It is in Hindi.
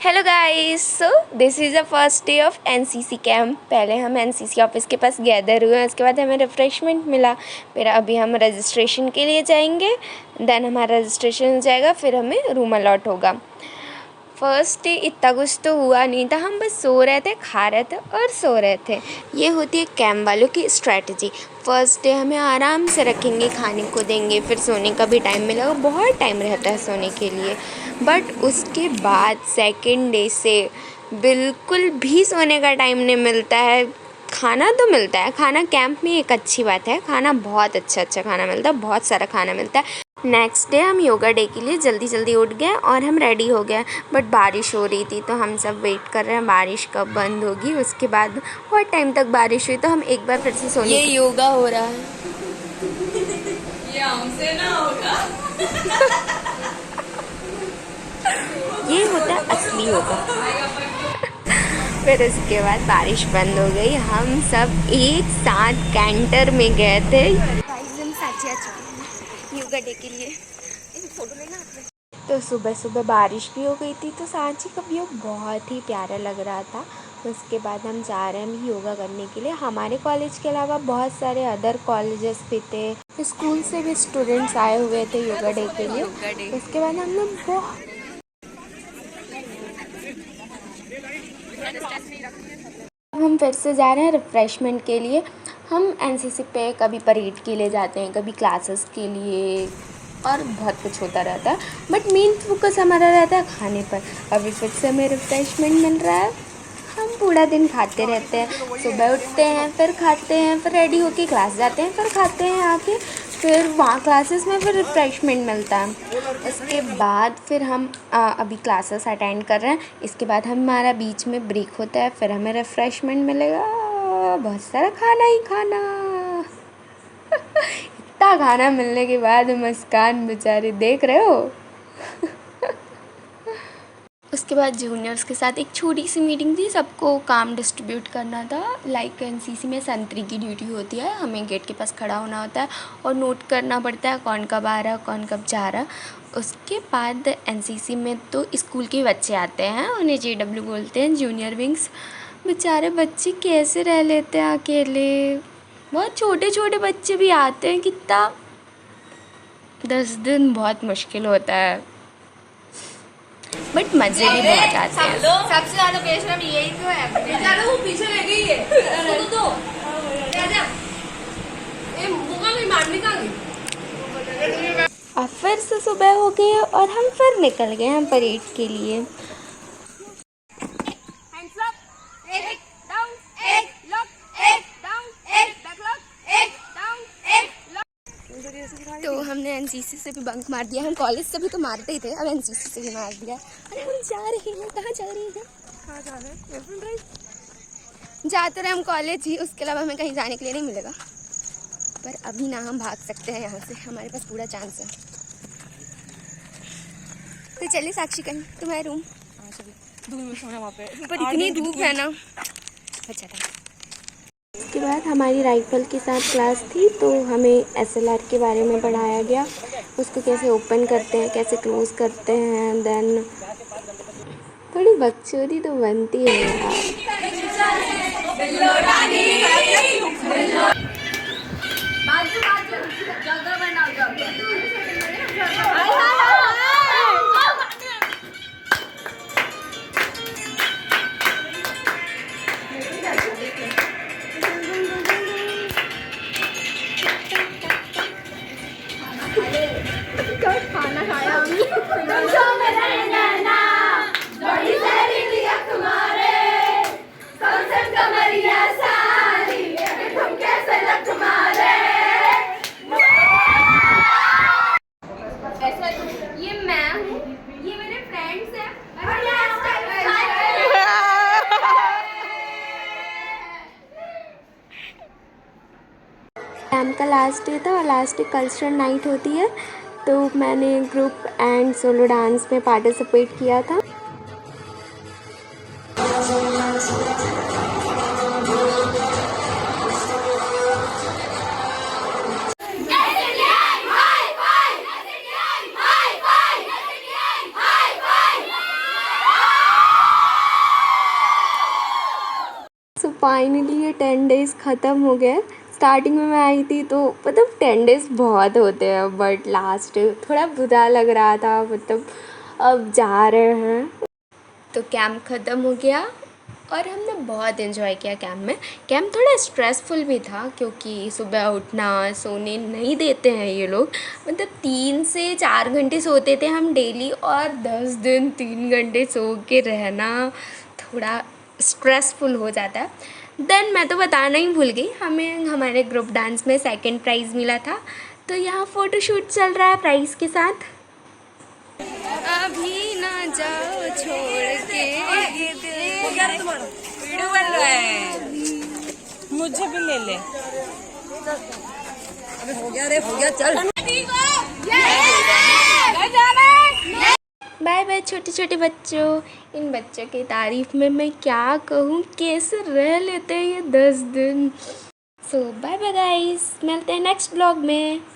Hello guys, so this is the first day of NCC camp. पहले हम एनसीसी ऑफिस के पास गैदर हुए, उसके बाद हमें रिफ़्रेशमेंट मिला। फिर अभी हम रजिस्ट्रेशन के लिए जाएंगे, देन हमारा रजिस्ट्रेशन हो जाएगा, फिर हमें रूम अलॉट होगा। फर्स्ट डे इतना कुछ तो हुआ नहीं था, हम बस सो रहे थे, खा रहे थे और सो रहे थे। ये होती है कैंप वालों की स्ट्रैटेजी। फर्स्ट डे हमें आराम से रखेंगे, खाने को देंगे, फिर सोने का भी टाइम मिलेगा, बहुत टाइम रहता है सोने के लिए। बट उसके बाद सेकंड डे से बिल्कुल भी सोने का टाइम नहीं मिलता है। खाना तो मिलता है, खाना कैंप में एक अच्छी बात है, खाना बहुत अच्छा खाना मिलता है, बहुत सारा खाना मिलता है। नेक्स्ट डे हम योगा डे के लिए जल्दी जल्दी उठ गए और हम रेडी हो गए, बट बारिश हो रही थी तो हम सब वेट कर रहे हैं बारिश कब बंद होगी। उसके बाद बहुत टाइम तक बारिश हुई तो हम एक बार फिर से सोने। ये योगा हो रहा है, ये हमसे ना होगा। ये होता है असली योगा। फिर उसके बाद बारिश बंद हो गई, हम सब एक साथ कैंटर में गए थे। हम साची आ चुके हैं योगा डे के लिए। एक फोटो लेना आपने। तो सुबह सुबह बारिश भी हो गई थी, तो सांची का व्यू बहुत ही प्यारा लग रहा था। उसके बाद हम जा रहे हैं योगा करने के लिए। हमारे कॉलेज के अलावा बहुत सारे अदर कॉलेजेस भी थे, स्कूल से भी स्टूडेंट्स आए हुए थे योगा डे के लिए। उसके बाद हम लोग बहुत हम फिर से जा रहे हैं रिफ़्रेशमेंट के लिए। हम एनसीसी पे कभी परेड के लिए जाते हैं, कभी क्लासेस के लिए, और बहुत कुछ होता रहता है, बट मेन फोकस हमारा रहता है खाने पर। अभी फिर से हमें रिफ़्रेशमेंट मिल रहा है, हम पूरा दिन खाते रहते हैं। सुबह उठते हैं, फिर खाते हैं, फिर रेडी होके क्लास जाते हैं, फिर खाते हैं आके, फिर वहाँ क्लासेस में फिर रिफ़्रेशमेंट मिलता है। इसके बाद फिर हम अभी क्लासेस अटेंड कर रहे हैं। इसके बाद हमारा बीच में ब्रेक होता है, फिर हमें रिफ़्रेशमेंट मिलेगा, बहुत सारा खाना ही खाना। इतना खाना मिलने के बाद मुस्कान बेचारी देख रहे हो। उसके बाद जूनियर्स के साथ एक छोटी सी मीटिंग थी, सबको काम डिस्ट्रीब्यूट करना था। लाइक एनसीसी में संतरी की ड्यूटी होती है, हमें गेट के पास खड़ा होना होता है और नोट करना पड़ता है कौन कब आ रहा है, कौन कब जा रहा है। उसके बाद एनसीसी में तो स्कूल के बच्चे आते हैं, उन्हें जेडब्ल्यू बोलते हैं, जूनियर विंग्स। बेचारे बच्चे कैसे रह लेते हैं अकेले, बहुत छोटे छोटे बच्चे भी आते हैं। कितना 10 दिन बहुत मुश्किल होता है, बट मज़े भी बहुत आते हैं। सबसे ज्यादा बेशरम यही तो है। ज्यादा वो पीछे ले गई है तो आजा ये मुका में मारने का गई। और फिर से सुबह हो गई और हम फिर निकल गए हैं परेड के लिए। तो हमने एनसीसी से भी बंक मार दिया, हम कॉलेज से भी तो मारते ही थे, अब एनसीसी से भी मार दिया। अरे हम जा रहे हैं, कहाँ जा रहे हैं? कहाँ जा रहे हैं? जाते रहे हम कॉलेज ही, उसके अलावा हमें कहीं जाने के लिए नहीं मिलेगा। पर अभी ना हम भाग सकते हैं यहाँ से, हमारे पास पूरा चांस है। तो चलिए साक्षी, कहीं तुम्हारे रूम। धूप में सोना वहाँ पे, पर इतनी धूप है ना। अच्छा था। उसके बाद हमारी राइफल के साथ क्लास थी, तो हमें एसएलआर के बारे में पढ़ाया गया, उसको कैसे ओपन करते हैं, कैसे क्लोज करते हैं। देन थोड़ी बकचोदी तो बनती है खाना खाया हमने। ये मैं हूँ, ये मेरे फ्रेंड्स हैं। कैंप का लास्ट डे था और लास्ट डे कल्चरल नाइट होती है, तो मैंने ग्रुप एंड सोलो डांस में पार्टिसिपेट किया था। फाइनली ये 10 डेज़ ख़त्म हो गए। स्टार्टिंग में मैं आई थी तो मतलब 10 डेज़ बहुत होते हैं, बट लास्ट थोड़ा बुरा लग रहा था, मतलब अब जा रहे हैं। तो कैंप ख़त्म हो गया और हमने बहुत इन्जॉय किया कैंप में। कैंप थोड़ा स्ट्रेसफुल भी था क्योंकि सुबह उठना, सोने नहीं देते हैं ये लोग, मतलब 3 से 4 घंटे सोते थे हम डेली, और 10 दिन 3 घंटे सो के रहना थोड़ा स्ट्रेसफुल हो जाता है। देन मैं तो बताना ही भूल गई, हमें हमारे ग्रुप डांस में सेकंड प्राइज़ मिला था, तो यहाँ फ़ोटोशूट चल रहा है प्राइज़ के साथ। अभी ना जाओ छोड़ के वीडियो बन रहा है, मुझे भी ले ले। अबे हो गया चल। बाय बाय छोटे छोटे बच्चों। इन बच्चों की तारीफ में मैं क्या कहूँ, कैसे रह लेते हैं ये 10 दिन। सो बाय बाय गाइस, मिलते हैं नेक्स्ट ब्लॉग में।